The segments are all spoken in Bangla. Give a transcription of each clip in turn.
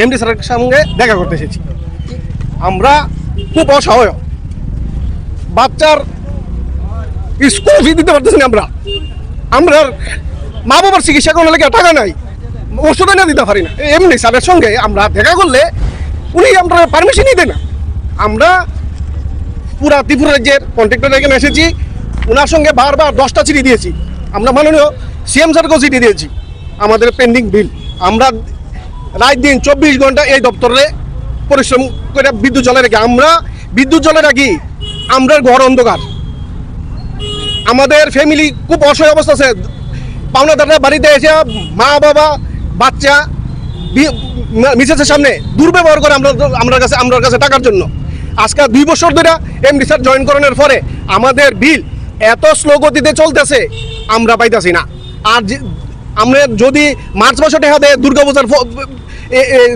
এমডি স্যারের সঙ্গে দেখা করতে এসেছি। আমরা খুব অসহায়, বাচ্চার স্কুল ফি দিতে পারতেছি না। আমরা মা বাবার চিকিৎসা করার লেগে টাকা নাই, ওষুধ এনে দিতে পারি না। এমনি স্যারের সঙ্গে আমরা দেখা করলে উনি আমরা পারমিশনই দেয় না। আমরা পুরা ত্রিপুরা রাজ্যের কন্ট্রাক্টর এখানে এসেছি, ওনার সঙ্গে বারবার 10টা চিঠি দিয়েছি। আমরা মাননীয় সিএম স্যারকেও চিঠি দিয়েছি আমাদের পেন্ডিং বিল। আমরা রাত দিন 24 ঘন্টা এই দপ্তরে পরিশ্রম করে বিদ্যুৎ জ্বলে রাখি। আমরা বিদ্যুৎ জ্বলে রাখি, আমরা ঘর অন্ধকার, আমাদের ফ্যামিলি খুব অসহায় অবস্থা আছে। পাওনাদাররা বাড়িতে এসে মা বাবা বাচ্চা মিসেসের সামনে দুর্ব্যবহার করে আমরা কাছে টাকার জন্য। আজকে 2 বছর ধরে এমডি স্যার জয়েন করানোর পরে আমাদের বিল এত স্লো গতিতে চলতেছে, আমরা পাইতেছি না। আর আমরা যদি মার্চ মাসে টাকা দেয়, দুর্গাপূজার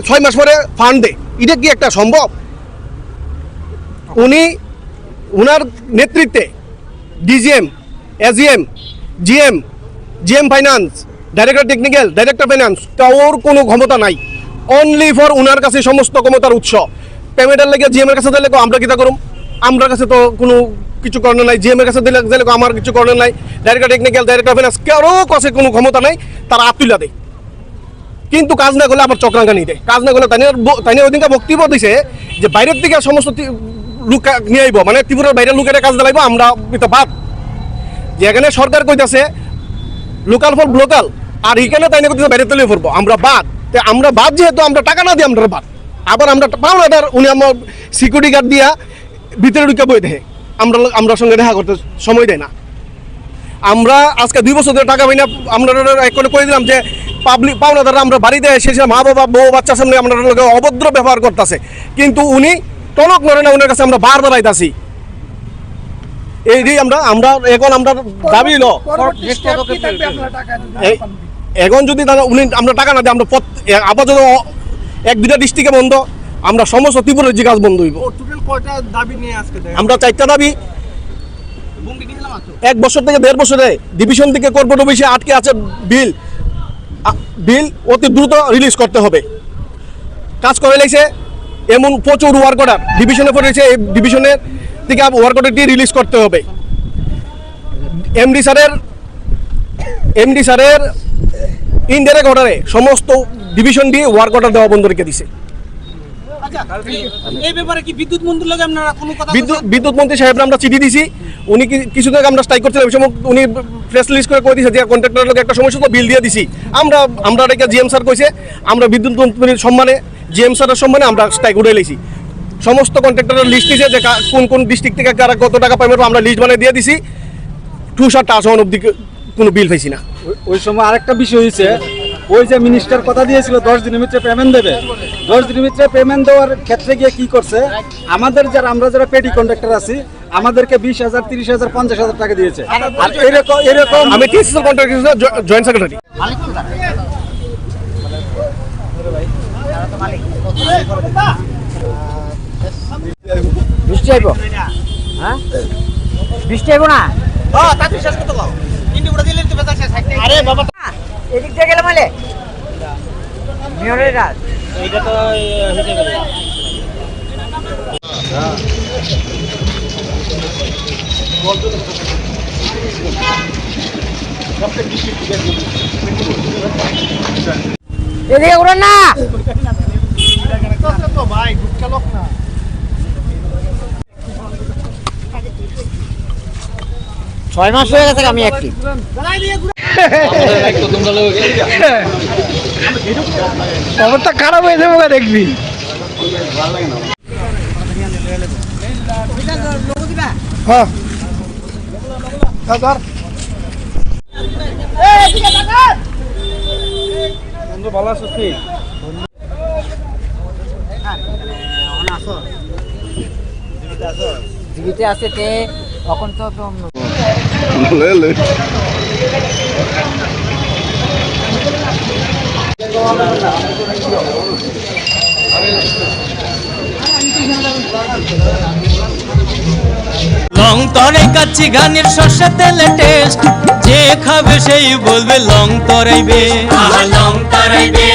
6 মাস পরে ফান্ড দেয়, এটা কি একটা সম্ভব? উনার নেতৃত্বে DGM, AGM, GM finance, director technical, director finance, কারোর কোনো ক্ষমতা নাই। অনলি ফর উনার কাছে সমস্ত ক্ষমতার উৎস। পেমেন্টের লেগে জিএম এর কাছে দিলে আমরা কিতা করুম? আমরা কাছে তো কোনো কিছু করার নাই। জিএম এর কাছে দিলে আমার কিছু করার নাই। ডাইরেক্টর টেকনিক্যাল, ডাইরেক্টর ফাইন্যান্স, কারো কাছে কোনো ক্ষমতা নাই। তারা আতুলা দেয়, কিন্তু কাজ না করলে আবার চক্রাঙ্কানি দেয়। কাজ না করলে তাই ওইদিনকে বক্তব্য দিছে যে বাইরের থেকে সমস্ত লোক নিয়ে আইব, মানে ত্রিপুরার বাইরের লোকেরা কাজ দিলাইব। আমরা বাদ, যেখানে সরকার কইতাছে লোকাল ফর লোকাল, আর এখানে তাই না করতেছে বাইরে তুলে পড়বো। আমরা বাদ যেহেতু আমরা টাকা না দিই, আমরা বাদ। আবার আমরা পাওনাদার, উনি আমার সিকিউরিটি গার্ড দিয়া ভিতরে ঢুকে বই দেখে আমরা সঙ্গে দেখা করতে সময় দেয় না। আমরা আজকে 2 বছর ধরে টাকা পাই না। আমরা করে দিলাম যে পাবলিক পাওনাদাররা আমরা বাড়িতে এসে মা বাবা বউ বাচ্চার সামনে আমরা অভদ্র ব্যবহার করতেছে, কিন্তু উনি টনক নড়ে না। উনার কাছে আমরা বারবার আইতাছি। এই আমরা এখন আমরা দাবি এখন যদি উনি আমরা টাকা না দিই, আমরা আপাতত 1-2টা ডিস্ট্রিক্টে বন্ধ, আমরা সমস্ত ত্রিপুরার যে কাজ বন্ধ হইব। আমরা 4টা দাবি 1 বছর থেকে 1.5 বছরে ডিভিশন থেকে কর্পোরেট অফিসে আটকে আছে। বিল অতি দ্রুত রিলিজ করতে হবে। কাজ করে লাইছে এমন প্রচুর ওয়ার্ক অর্ডার ডিভিশনে পড়েছে, এই ডিভিশনের থেকে ওয়ার্ক অর্ডারটি রিলিজ করতে হবে। এমডি স্যারের ইনডাইরেক্ট অর্ডারে সমস্ত ডিভিশন দিয়ে ওয়ার্ক অর্ডার দেওয়া বন্ধ রেখে দিছে। বিদ্যুৎ মন্ত্রী সাহেবরা আমরা চিঠি দিছি। উনি কিছু থেকে আমরা স্ট্রাইক করছিলাম, উনি প্রেস রিলিজ করে দিয়েছে যে কন্ট্রাক্টরের লোক একটা সমস্যা তো বিল দিয়ে দিছি। আমরা জিএম স্যার কইছে, আমরা বিদ্যুৎ মন্ত্রীর সম্মানে, জিএম স্যারের সম্মানে আমরা স্ট্রাইক উঠে লাইছি। সমস্ত কন্ট্রাক্টরের লিস্ট দিয়েছে যে কোন ডিস্ট্রিক্ট থেকে কারা কত টাকা পাইবে, আমরা লিস্ট বানিয়ে দিয়ে দিছি। 2-7টা আসন অব্দি কোনো বিল পাইছি না। ওই সময় আরেকটা বিষয় হয়েছে, ওই যে মিনিস্টার কথা দিয়েছিল 10 দিনের ভিতরে পেমেন্ট দেবে, 10 দিনের ভিতরে পেমেন্ট দেওয়ার ক্ষেত্রে গিয়ে কি করছে, আমরা যারা পেটি কন্ট্রাক্টর আছি, আমাদেরকে 20,000, 30,000, 50,000 টাকা দিয়েছে। আর এরকম আমি টিএসএল কন্ট্রাক্টর জয়েন্ট সেক্রেটারি। বৃষ্টি আইব, হ্যাঁ বৃষ্টি আইব না, এদিক দিয়ে গেলে মালে মেয়রের রাত এইটা তো এদিকে উড়ান না ভাই, ঢুকা লোক না। ছয় মাস হয়ে গেছে আমি একটি খবরটা খারাপ হয়ে যাবো, দেখবি। হ্যাঁ বন্ধু ভালো আছিস কি? জীবিত আছে তে এখন তো লং তরাই কাচ্চি ঘানির সর্ষে তেলে টেস্ট, যে খাবে সেই বলবে লং তরাইবে, লং তরাইবে।